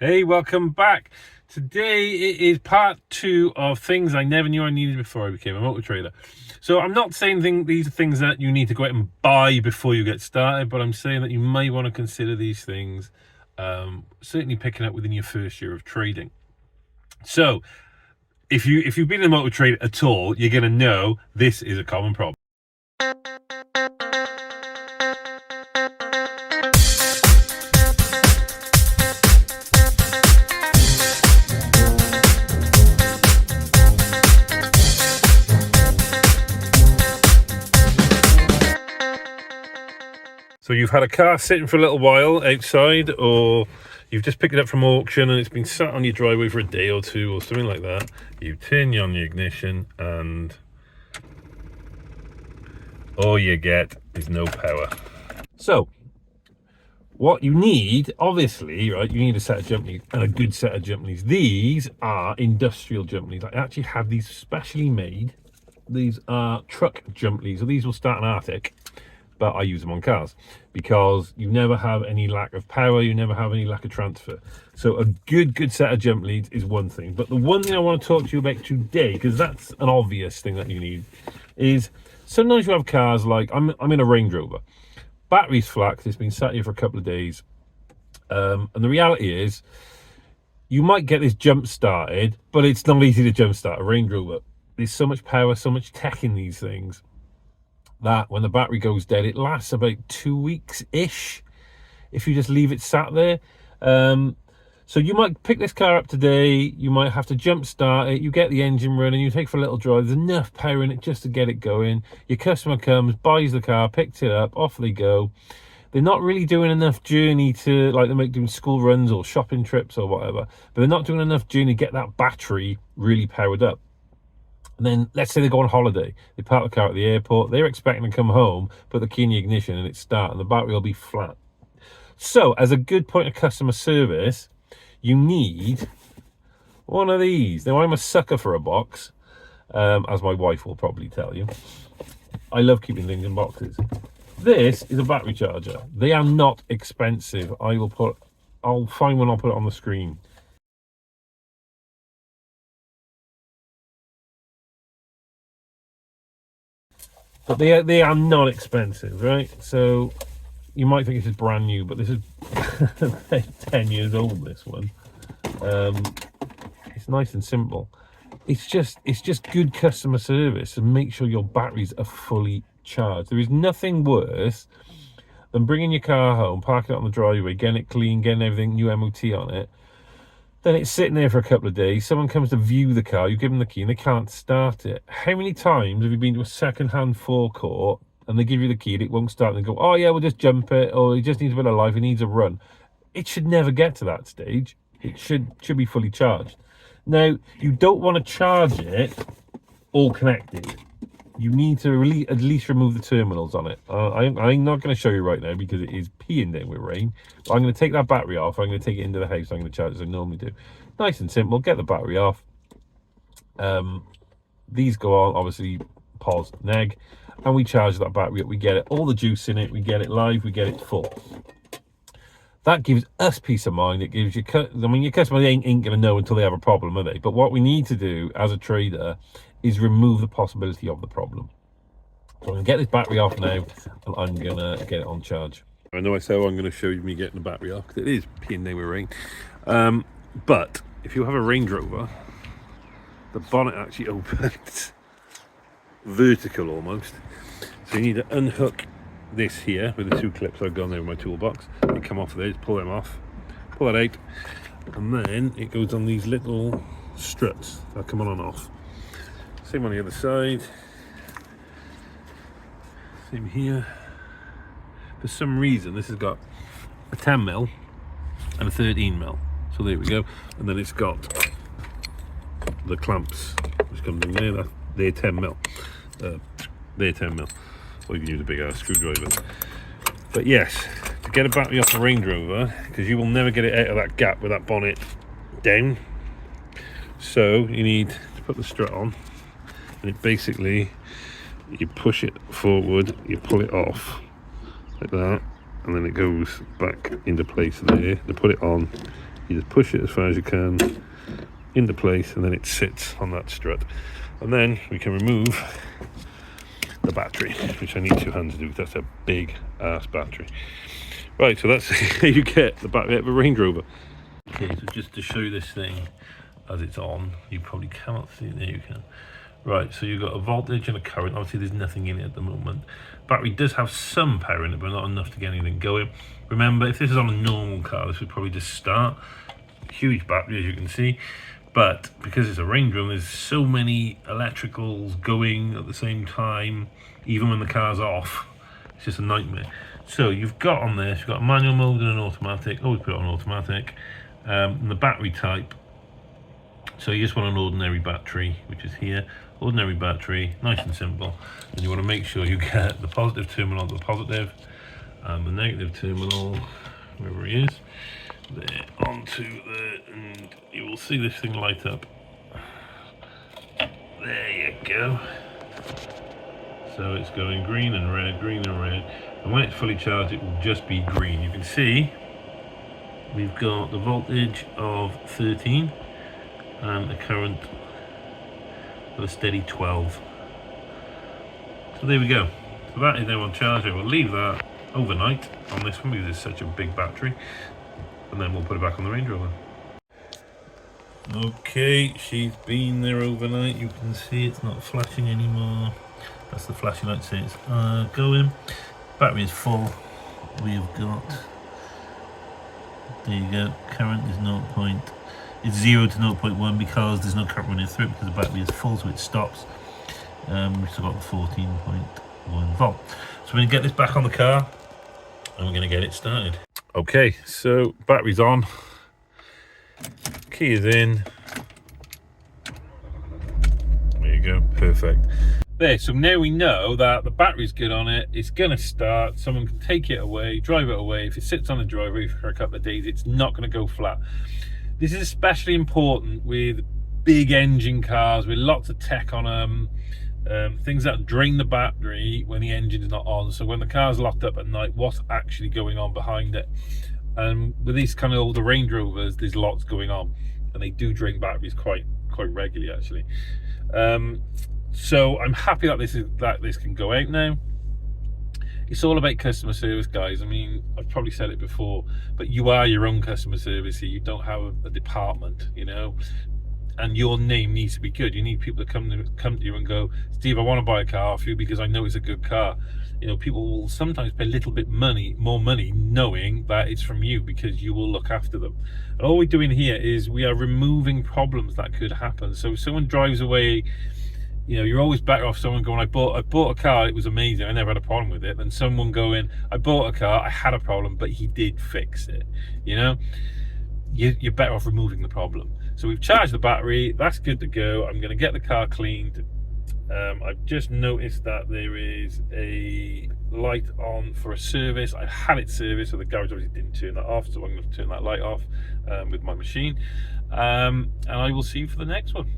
Hey, welcome back. Today it is part 2 of things I never knew I needed before I became a motor trader. So I'm not saying these are things that you need to go out and buy before you get started, but I'm saying that you may want to consider these things, certainly picking up within your first year of trading. So if you've been in the motor trade at all, you're going to know this is a common problem. So you've had a car sitting for a little while outside, or you've just picked it up from auction and it's been sat on your driveway for a day or two or something like that. You turn on your ignition and all you get is no power. So what you need, obviously, right, you need a set of jump leads, and a good set of jump leads. These are industrial jump leads. I actually have these specially made. These are truck jump leads. So these will start an Arctic, but I use them on cars because you never have any lack of power, you never have any lack of transfer. So a good set of jump leads is one thing, but the one thing I want to talk to you about today, because that's an obvious thing that you need, is sometimes you have cars like I'm in a Range Rover, battery's flat, it's been sat here for a couple of days, and the reality is you might get this jump started, but it's not easy to jump start a Range Rover. There's so much power, so much tech in these things, that when the battery goes dead, it lasts about 2 weeks-ish if you just leave it sat there. So you might pick this car up today, you might have to jump start it, you get the engine running, you take for a little drive, there's enough power in it just to get it going. Your customer comes, buys the car, picks it up, off they go. They're not really doing enough journey to, like they might do school runs or shopping trips or whatever, but they're not doing enough journey to get that battery really powered up. And then let's say they go on holiday, they park the car at the airport, they're expecting to come home, put the key in the ignition and it start, and the battery will be flat. So as a good point of customer service, you need one of these. Now I'm a sucker for a box, as my wife will probably tell you. I love keeping things in boxes. This is a battery charger. They are not expensive. I'll find one, I'll put it on the screen. But they are not expensive, right? So you might think this is brand new, but this is 10 years old, this one. It's nice and simple. It's just good customer service, and make sure your batteries are fully charged. There is nothing worse than bringing your car home, parking it on the driveway, getting it clean, getting everything, new MOT on it. Then it's sitting there for a couple of days. Someone comes to view the car, you give them the key and they can't start it. How many times have you been to a second-hand forecourt and they give you the key and it won't start, and they go, oh yeah, we'll just jump it, or it just needs a bit of life, it needs a run. It should never get to that stage. It should be fully charged. Now, you don't want to charge it all connected. You need to really at least remove the terminals on it. I'm not going to show you right now because it is peeing down with rain. But I'm going to take that battery off. I'm going to take it into the house. I'm going to charge it as I normally do. Nice and simple. Get the battery off. These go on, obviously, pos, neg. And we charge that battery up. We get it, all the juice in it. We get it live. We get it full. That gives us peace of mind. It gives you, I mean, your customer ain't going to know until they have a problem, are they? But what we need to do as a trader is remove the possibility of the problem. So I'm going to get this battery off now, and I'm going to get it on charge. I know I said I'm going to show you me getting the battery off, because it is peeing down with rain. But if you have a Range Rover, the bonnet actually opens vertical almost. So you need to unhook this here with the 2 clips I've got there in my toolbox. They come off there, just pull them off, pull it out, and then it goes on these little struts that come on and off. Same on the other side, same here. For some reason this has got a 10mm and a 13mm, so there we go. And then it's got the clamps which come in there, they're 10mm, they're 10mm, or you can use a big ass screwdriver. But yes, to get a battery off a Range Rover, because you will never get it out of that gap with that bonnet down, so you need to put the strut on, and it basically, you push it forward, you pull it off like that, and then it goes back into place there. To put it on, You just push it as far as you can into place, and then it sits on that strut. And then we can remove the battery, which I need 2 hands to do because that's a big ass battery. Right, so that's how you get the battery out of a Range Rover. Okay, so just to show you this thing as it's on, you probably cannot see it. There you can. Right, so you've got a voltage and a current. Obviously there's nothing in it at the moment. Battery does have some power in it, but not enough to get anything going. Remember, if this is on a normal car, this would probably just start. Huge battery, as you can see. But because it's a Range Rover, there's so many electricals going at the same time, even when the car's off. It's just a nightmare. So you've got on this, you've got a manual mode and an automatic. Always put it on automatic. And the battery type. So you just want an ordinary battery, which is here. Ordinary battery, nice and simple. And you want to make sure you get the positive terminal to the positive, and the negative terminal, wherever he is, there onto there, and you will see this thing light up. There you go. So it's going green and red, green and red. And when it's fully charged, it will just be green. You can see we've got the voltage of 13 and a current of a steady 12. So there we go. So that is now on charge. I will leave that overnight on this one because it's such a big battery, and then we'll put it back on the Range Rover. Okay, she's been there overnight. You can see it's not flashing anymore. That's the flashing light saying it's going. Battery is full. We have got, there you go, current is 0. It's 0 to 0.1 because there's no current running through it because the battery is full, so it stops. We've still got the 14.1 volt. So we're going to get this back on the car and we're going to get it started. Okay, so battery's on. Key is in. There you go, perfect. There, so now we know that the battery's good on it. It's going to start. Someone can take it away, drive it away. If it sits on the driveway for a couple of days, it's not going to go flat. This is especially important with big engine cars with lots of tech on them, things that drain the battery when the engine's not on. So when the car's locked up at night, what's actually going on behind it? And with these kind of older Range Rovers, there's lots going on, and they do drain batteries quite regularly actually. So I'm happy that this can go out now. It's all about customer service, guys. I mean, I've probably said it before, but you are your own customer service here. You don't have a department, you know, and your name needs to be good. You need people to come to you and go, Steve, I want to buy a car off you because I know it's a good car. You know, people will sometimes pay a little bit more money knowing that it's from you because you will look after them. And all we're doing here is we are removing problems that could happen. So if someone drives away, you know, you're always better off someone going, I bought a car, it was amazing, I never had a problem with it, than someone going, I bought a car, I had a problem, but he did fix it. You know, you're better off removing the problem. So we've charged the battery, that's good to go. I'm going to get the car cleaned. I've just noticed that there is a light on for a service. I had it serviced, so the garage obviously didn't turn that off, so I'm going to turn that light off with my machine. And I will see you for the next one.